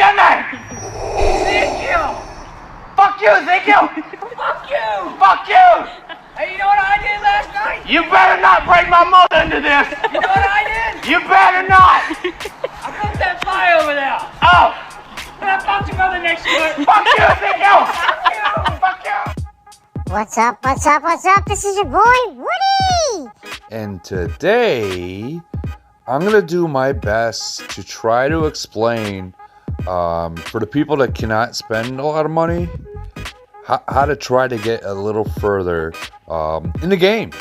your name? Ezekiel! Fuck you, Ezekiel! Fuck you! Fuck you! Hey, you know what I did last night? You better not bring my mother into this! You know what I did? You better not! I built that fire over there. Oh! And I fucked your mother next to it. Fuck you, Ezekiel! Fuck you! Fuck you! What's up, what's up, what's up? This is your boy, Woody! And today, I'm going to do my best to try to explain, for the people that cannot spend a lot of money, how to try to get a little further in the game.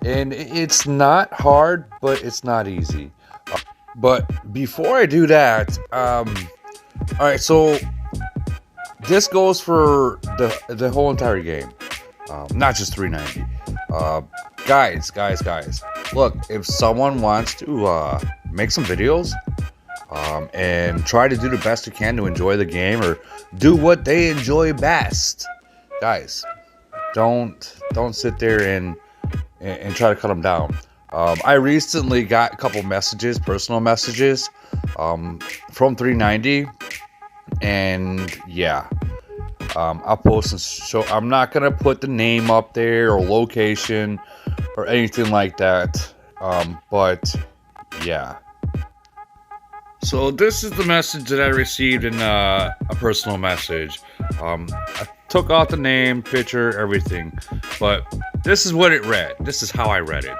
And it's not hard, but it's not easy. But before I do that, alright, so this goes for the whole entire game. Not just 390. Guys, look, if someone wants to make some videos and try to do the best they can to enjoy the game or do what they enjoy best, guys, don't sit there and try to cut them down. I recently got a couple messages, personal messages, from 390, and yeah. I'll post and show. I'm not gonna put the name up there or location or anything like that. But yeah. So this is the message that I received in a personal message. I took out the name, picture, everything, but this is what it read. This is how I read it.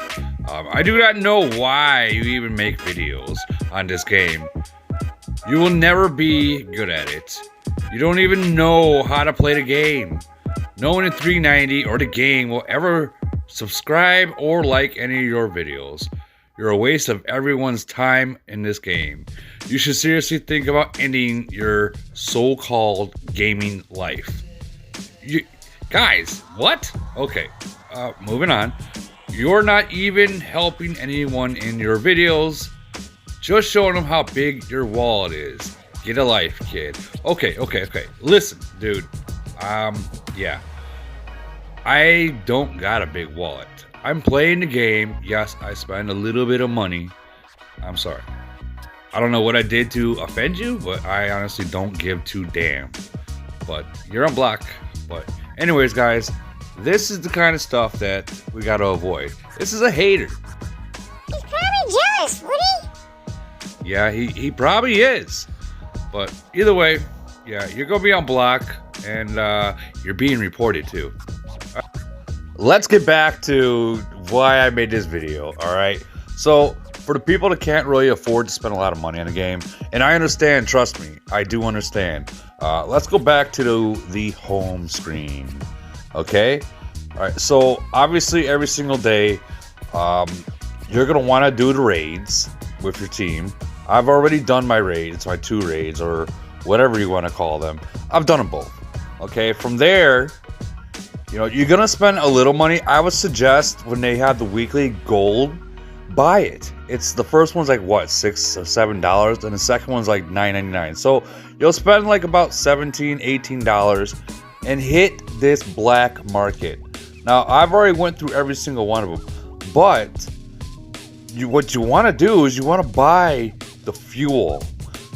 I do not know why you even make videos on this game. You will never be good at it. You don't even know how to play the game. No one in 390 or the game will ever subscribe or like any of your videos. You're a waste of everyone's time in this game. You should seriously think about ending your so-called gaming life. You guys, what? Okay, moving on. You're not even helping anyone in your videos. Just showing them how big your wallet is. Get a life, kid. Okay. Listen, dude. Yeah. I don't got a big wallet. I'm playing the game. Yes, I spend a little bit of money. I'm sorry. I don't know what I did to offend you, but I honestly don't give two damn. But you're on block. But anyways, guys, this is the kind of stuff that we gotta avoid. This is a hater. He's probably jealous, Woody. Yeah, he probably is. But either way, yeah, you're going to be on block, and you're being reported too. Let's get back to why I made this video, alright? So, for the people that can't really afford to spend a lot of money on a game, and I understand, trust me, I do understand. Let's go back to the home screen, okay? Alright, so obviously every single day, you're going to want to do the raids with your team. I've already done my raids, my 2 raids, or whatever you want to call them. I've done them both. Okay, from there, you know, you're going to spend a little money. I would suggest when they have the weekly gold, buy it. It's the first one's like, what, $6 or $7, and the second one's like $9.99. So you'll spend like about $17, $18 and hit this black market. Now, I've already went through every single one of them, but what you want to do is you want to buy the fuel,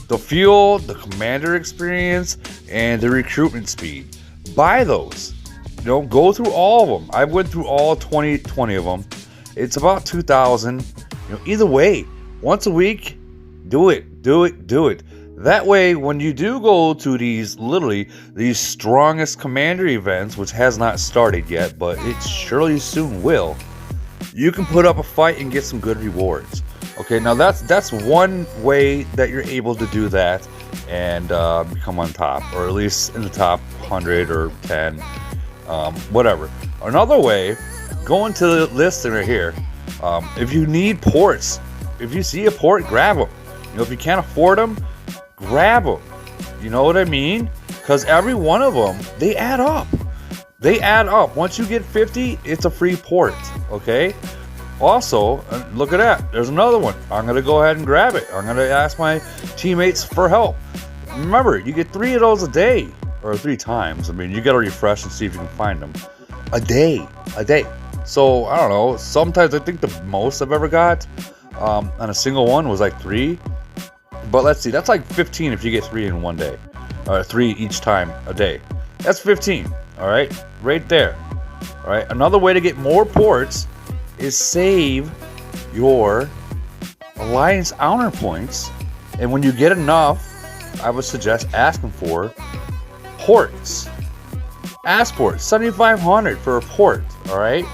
the commander experience, and the recruitment speed. Buy those. You know, go through all of them. I went through all 20 of them. It's about 2,000. You know, either way, once a week, do it. That way, when you do go to these strongest commander events, which has not started yet, but it surely soon will, you can put up a fight and get some good rewards. Okay, now that's one way that you're able to do that and become on top, or at least in the top 100 or 10, whatever. Another way, go into the list right here. If you need ports, if you see a port, grab them. You know, if you can't afford them, grab them. You know what I mean? Because every one of them, they add up. Once you get 50, it's a free port. Okay. Also, look at that. There's another one. I'm going to go ahead and grab it. I'm going to ask my teammates for help. Remember, you get 3 of those a day, or 3 times. I mean, you got to refresh and see if you can find them. A day. So, I don't know. Sometimes I think the most I've ever got on a single one was like 3. but let's see, that's like 15 if you get 3 in one day, or 3 each time a day. That's 15. All right, right there. All right, another way to get more ports is save your alliance honor points, and when you get enough, I would suggest asking for ports. Ask for it. 7,500 for a port. All right,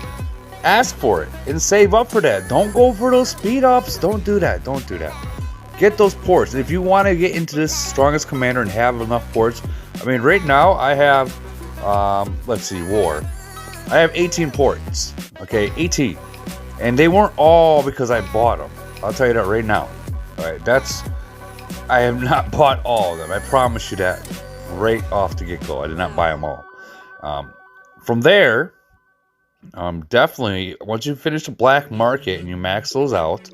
ask for it and save up for that. Don't go for those speed ups. Don't do that. Don't do that. Get those ports. If you want to get into this strongest commander and have enough ports, I mean, right now I have, let's see, war. I have 18 ports. Okay, 18, and they weren't all because I bought them. I'll tell you that right now. All right, I have not bought all of them. I promise you that right off the get-go. I did not buy them all. From there, definitely, once you finish the black market and you max those out,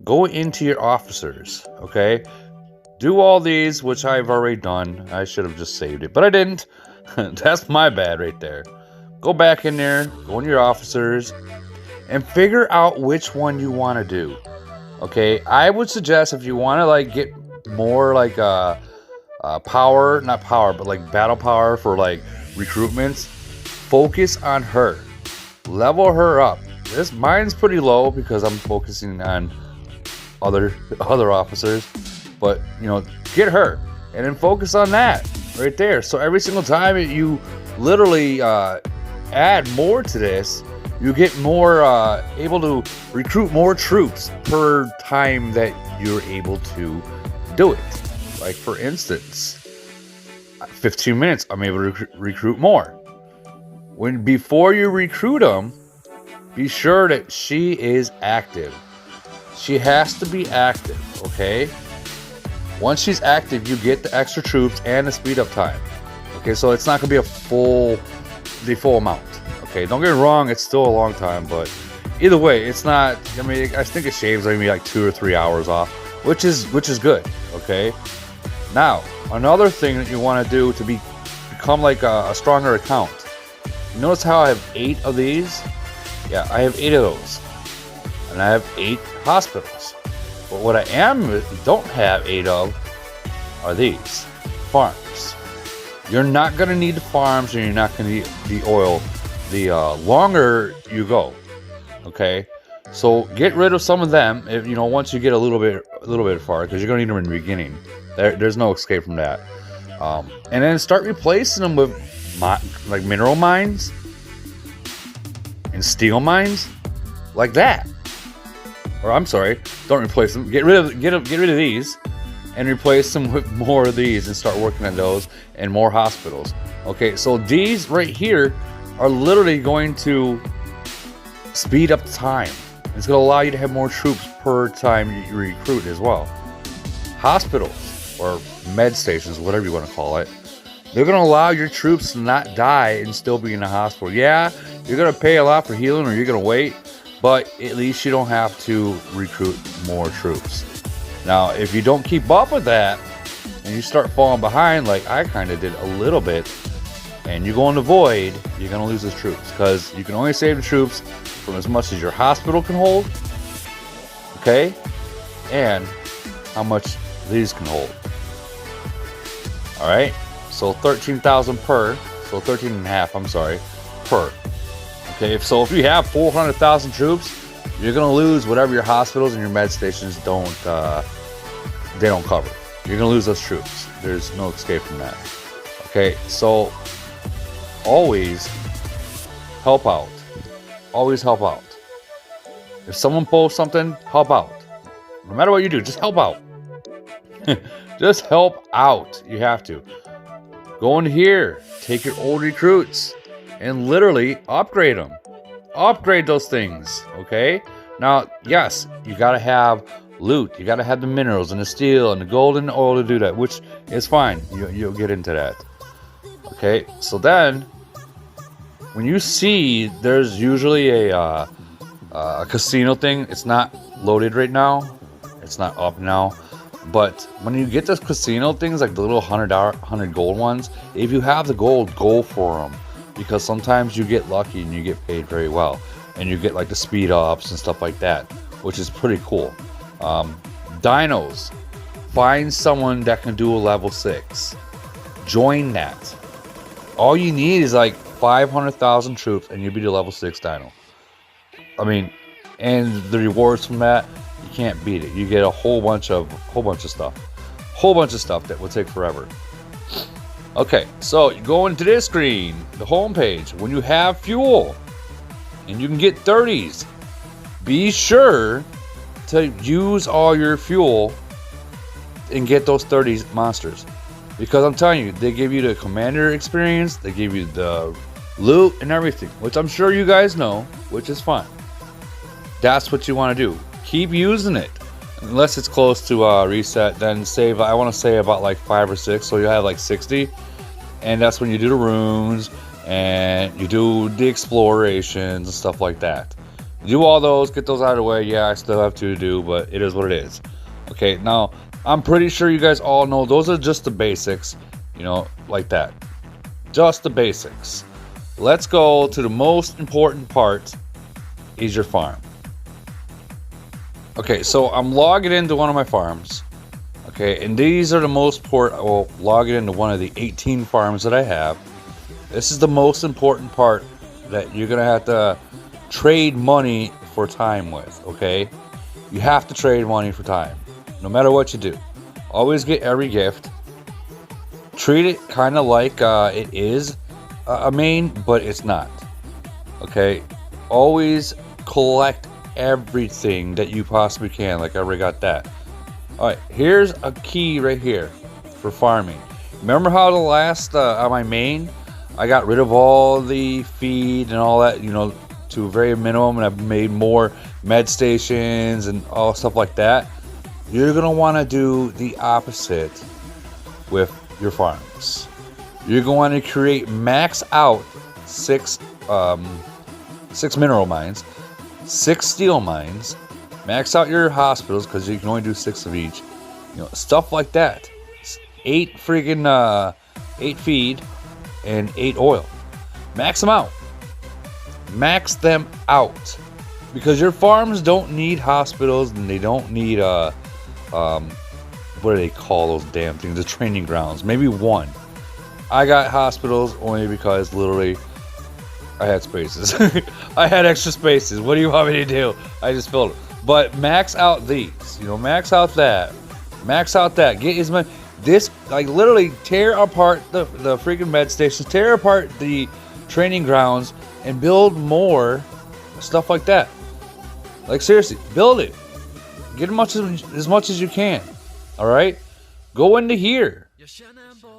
go into your officers, okay? Do all these, which I've already done. I should have just saved it, but I didn't. That's my bad right there. Go back in there, go in your officers, and figure out which one you want to do. Okay, I would suggest if you want to like get more like power, not power, but like battle power for like recruitments, focus on her. Level her up. Mine's pretty low because I'm focusing on other officers, but you know, get her and then focus on that right there. So every single time you literally add more to this, you get more able to recruit more troops per time that you're able to do it. Like for instance, 15 minutes, I'm able to recruit more. Before you recruit them, be sure that she is active. She has to be active, okay? Once she's active, you get the extra troops and the speed up time. Okay, so it's not gonna be the full amount. Okay, don't get me wrong, it's still a long time, but either way, it's not. I mean, I think it shaves maybe like 2 or 3 hours off, which is good. Okay. Now, another thing that you want to do to become like a stronger account. You notice how I have 8 of these? Yeah, I have 8 of those, and I have 8 hospitals. But what I don't have 8 of are these farms. You're not gonna need the farms, and you're not gonna need the oil. The longer you go, okay, so get rid of some of them. If you know, once you get a little bit far, because you're gonna need them in the beginning. There's no escape from that. And then start replacing them with like mineral mines and steel mines, like that. Or I'm sorry, don't replace them. Get rid of these, and replace them with more of these, and start working on those and more hospitals. Okay, so these right here are literally going to speed up the time. It's going to allow you to have more troops per time you recruit as well. Hospitals, or med stations, whatever you want to call it, they're going to allow your troops to not die and still be in the hospital. Yeah, you're going to pay a lot for healing, or you're going to wait, but at least you don't have to recruit more troops. Now, if you don't keep up with that, and you start falling behind, like I kind of did a little bit, and you go in the void, you're going to lose those troops, because you can only save the troops from as much as your hospital can hold, okay, and how much these can hold. All right, so 13,000 per, so 13 and a half, I'm sorry, per. Okay, if you have 400,000 troops, you're going to lose whatever your hospitals and your med stations don't cover. You're going to lose those troops. There's no escape from that. Okay, so always help out. Always help out. If someone posts something, help out. No matter what you do, just help out. Just help out. You have to. Go in here, take your old recruits, and literally upgrade them. Upgrade those things, okay? Now, yes, you gotta have loot. You gotta have the minerals and the steel and the gold and the oil to do that, which is fine. You'll get into that. Okay, so then when you see there's usually a casino thing, it's not loaded right now, it's not up now, but when you get those casino things, like the little $100 gold ones, if you have the gold, go for them, because sometimes you get lucky and you get paid very well, and you get like the speed ups and stuff like that, which is pretty cool. Dinos, find someone that can do a level 6. Join that. All you need is like 500,000 troops and you'll be the level 6 dino. I mean, and the rewards from that, you can't beat it. You get a whole bunch of stuff. Whole bunch of stuff that will take forever. Okay, so you go into this screen, the home page. When you have fuel and you can get 30s, be sure to use all your fuel and get those 30s monsters. Because I'm telling you, they give you the commander experience, they give you the loot and everything, which I'm sure you guys know, which is fine. That's what you want to do. Keep using it. Unless it's close to reset, then save, I want to say about like 5 or 6, so you have like 60. And that's when you do the runes, and you do the explorations and stuff like that. Do all those, get those out of the way. Yeah, I still have 2 to do, but it is what it is. Okay, now, I'm pretty sure you guys all know those are just the basics, you know, like that. Just the basics. Let's go to the most important part, is your farm. Okay, so I'm logging into one of my farms. Okay, and these are the most important. Well, log it into one of the 18 farms that I have. This is the most important part that you're gonna have to trade money for time with. Okay, you have to trade money for time, no matter what you do. Always get every gift. Treat it kind of like it is a main, but it's not. Okay, always collect everything that you possibly can. Like I already got that. Alright, here's a key right here for farming. Remember how the last on my main, I got rid of all the feed and all that, you know, to a very minimum, and I've made more med stations and all stuff like that. You're going to want to do the opposite with your farms. You're going to create max out 6 mineral mines, 6 steel mines, max out your hospitals because you can only do 6 of each. You know, stuff like that. 8 freaking 8 feed and 8 oil. Max them out. Max them out. Because your farms don't need hospitals and they don't need what do they call those damn things? The training grounds. Maybe 1. I got hospitals only because literally I had spaces. I had extra spaces. What do you want me to do? I just filled it. But max out these, you know, max out that, max out that. Get as much. This, like, literally tear apart the freaking med stations, tear apart the training grounds, and build more stuff like that. Like, seriously, build it. Get as much as you can. All right, go into here.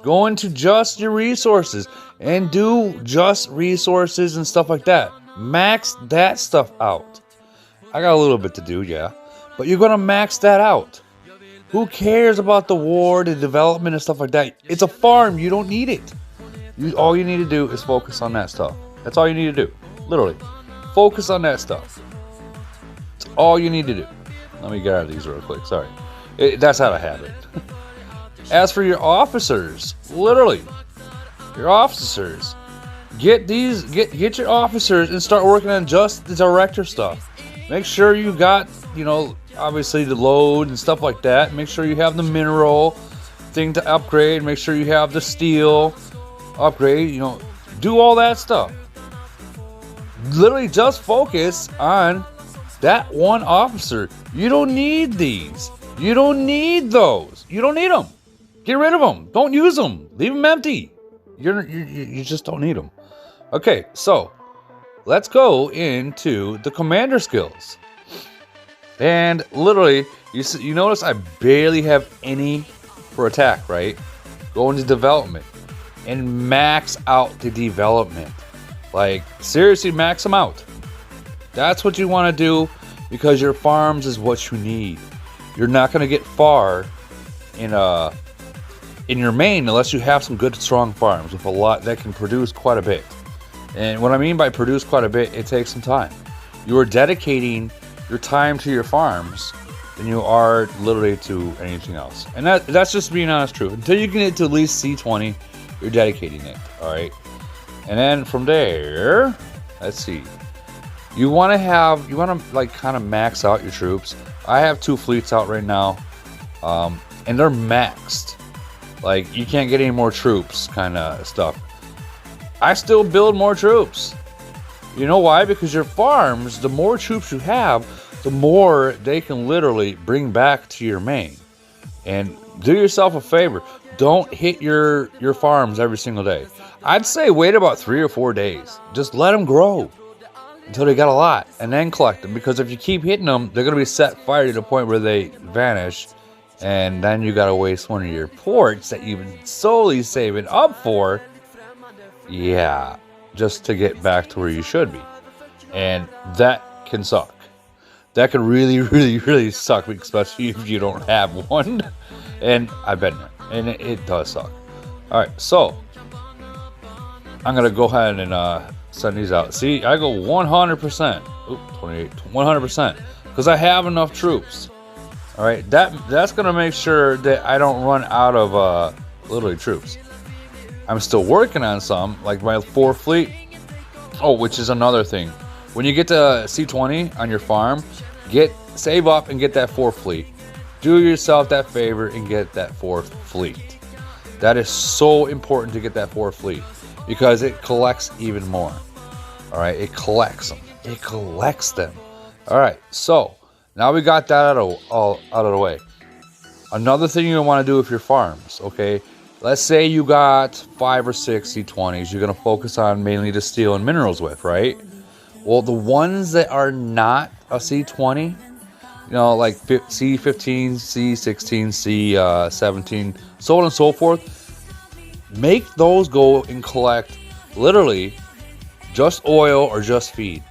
Go into just your resources and do just resources and stuff like that. Max that stuff out. I got a little bit to do, yeah, but you're gonna max that out. Who cares about the war, the development and stuff like that? It's a farm. You don't need it. All you need to do is focus on that stuff. That's all you need to do. Literally, focus on that stuff. That's all you need to do. Let me get out of these real quick. Sorry, that's out of habit. As for your officers, literally, your officers, get your officers and start working on just the director stuff. Make sure you got, you know, obviously the load and stuff like that. Make sure you have the mineral thing to upgrade. Make sure you have the steel upgrade. You know, do all that stuff. Literally just focus on that one officer. You don't need these. You don't need those. You don't need them. Get rid of them. Don't use them. Leave them empty. You just don't need them. Okay, so let's go into the commander skills. And literally, you notice I barely have any for attack, right? Go into development and max out the development. Like, seriously, max them out. That's what you want to do because your farms is what you need. You're not going to get far in your main unless you have some good, strong farms with a lot that can produce quite a bit. And what I mean by produce quite a bit, it takes some time. You are dedicating your time to your farms than you are literally to anything else. And that's just being honest truth. Until you get to at least C20, you're dedicating it. All right. And then from there, let's see. You want to like kind of max out your troops. I have 2 fleets out right now. and they're maxed. Like, you can't get any more troops kind of stuff. I still build more troops. You know why? Because your farms, the more troops you have, the more they can literally bring back to your main. And do yourself a favor. Don't hit your farms every single day. I'd say wait about 3 or 4 days. Just let them grow until they got a lot, and then collect them. Because if you keep hitting them, they're going to be set fire to the point where they vanish. And then you got to waste one of your ports that you've been solely saving up for. Yeah, just to get back to where you should be. And that can suck. That can really, really, really suck, especially if you don't have one. And I've been there, and it does suck. All right, so I'm going to go ahead and send these out. See, I go 100%. Oop, 28, 100%. Because I have enough troops. All right, that's going to make sure that I don't run out of literally troops. I'm still working on some, like my 4th fleet. Oh, which is another thing. When you get to C20 on your farm, save up and get that 4th fleet. Do yourself that favor and get that 4th fleet. That is so important to get that 4th fleet because it collects even more. All right, it collects them. It collects them. All right, so now we got that all out of the way. Another thing you want to do with your farms, okay? Let's say you got 5 or 6 C20s you're going to focus on mainly the steel and minerals with, right? Well, the ones that are not a C20, you know, like C15, C16, C17, so on and so forth, make those go and collect literally just oil or just feed.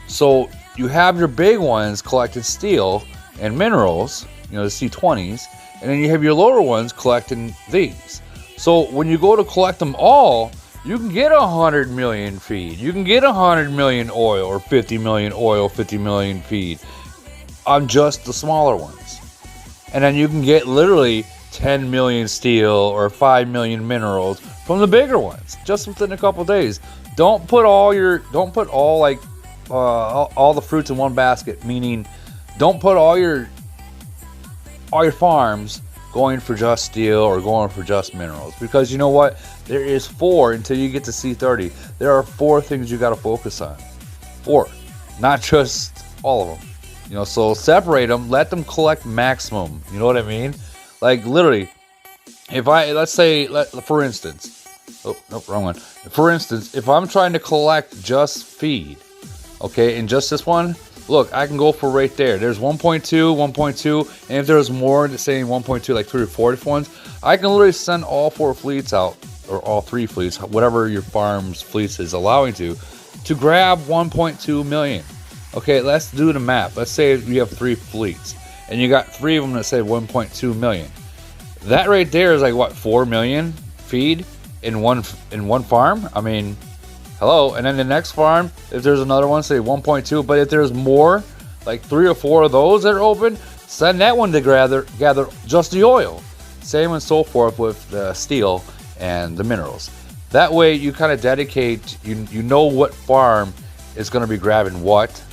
So you have your big ones collecting steel and minerals, you know, the C20s, and then you have your lower ones collecting these. So when you go to collect them all, you can get 100 million feed. You can get 100 million oil or 50 million oil, 50 million feed on just the smaller ones. And then you can get literally 10 million steel or 5 million minerals from the bigger ones just within a couple days. Don't put all the fruits in one basket, meaning don't put all your farms going for just steel or going for just minerals, because you know what, there is 4 until you get to C30. There are 4 things you got to focus on. 4, not just all of them, you know. So separate them, let them collect maximum, you know what I mean? Like literally, if for instance, oh nope, wrong one. For instance, if I'm trying to collect just feed, okay, and just this one, look, I can go for right there. There's 1.2, and if there's more, saying 1.2, like 3 or 4 different ones, I can literally send all 4 fleets out, or all 3 fleets, whatever your farm's fleets is allowing to grab 1.2 million. Okay, let's do the math. Let's say you have 3 fleets, and you got 3 of them that say 1.2 million. That right there is like, what, 4 million feed in one farm? I mean, hello. And then the next farm, if there's another one, say 1.2, but if there's more, like 3 or 4 of those that are open, send that one to gather just the oil. Same and so forth with the steel and the minerals. That way you kind of dedicate, you know what farm is going to be grabbing what,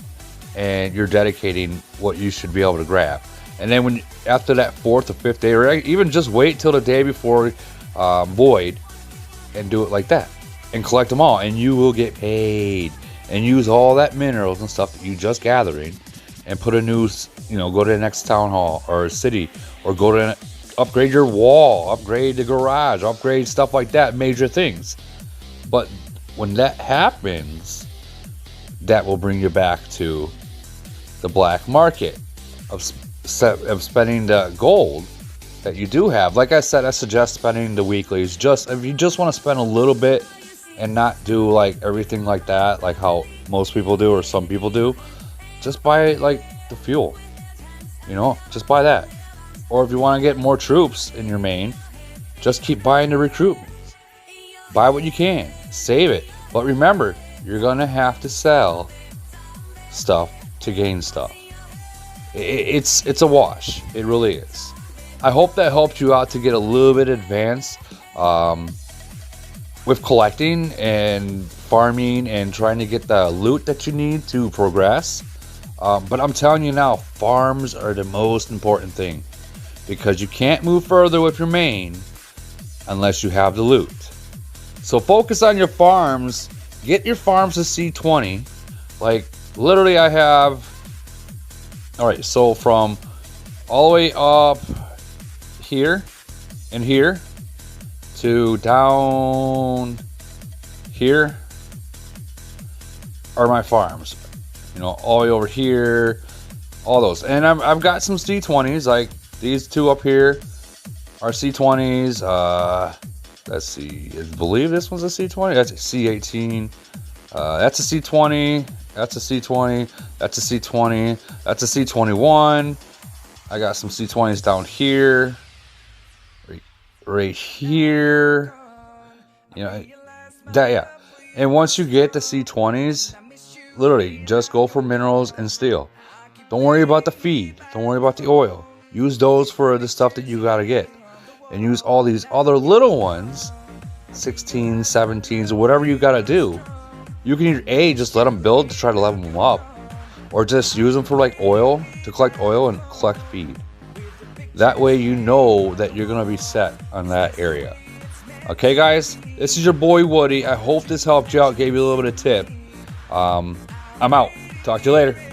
and you're dedicating what you should be able to grab. And then after that 4th or 5th day, or even just wait till the day before void and do it like that. And collect them all, and you will get paid. And use all that minerals and stuff that you just gathering, and put a new, you know, go to the next town hall or city, or go to upgrade your wall, upgrade the garage, upgrade stuff like that, major things. But when that happens, that will bring you back to the black market of spending the gold that you do have. Like I said, I suggest spending the weeklies. Just if you just want to spend a little bit and not do like everything like that, like how most people do or some people do, just buy like the fuel, you know, just buy that. Or if you want to get more troops in your main, just keep buying the recruitments. Buy what you can, save it. But remember, you're gonna have to sell stuff to gain stuff. It's a wash. It really is. I hope that helped you out to get a little bit advanced with collecting and farming and trying to get the loot that you need to progress. But I'm telling you now, farms are the most important thing. because you can't move further with your main unless you have the loot. So focus on your farms. Get your farms to C20. Like, literally I have... Alright, so from all the way up here and here to down here are my farms. You know, all the way over here, all those. And I've got some C20s, like these two up here are C20s. Let's see, I believe this one's a C20. That's a C18. That's a C20. That's a C20. That's a C20. That's a C21. I got some C20s down here. Right here. You know, that, yeah. And once you get the C20s, literally just go for minerals and steel. Don't worry about the feed. Don't worry about the oil. Use those for the stuff that you gotta get. And use all these other little ones, 16s, 17s, or whatever you gotta do. You can either just let them build to try to level them up, or just use them for like oil, to collect oil and collect feed. That way you know that you're gonna be set on that area. Okay guys, this is your boy Woody. I hope this helped you out, gave you a little bit of tip. I'm out. Talk to you later. Bye.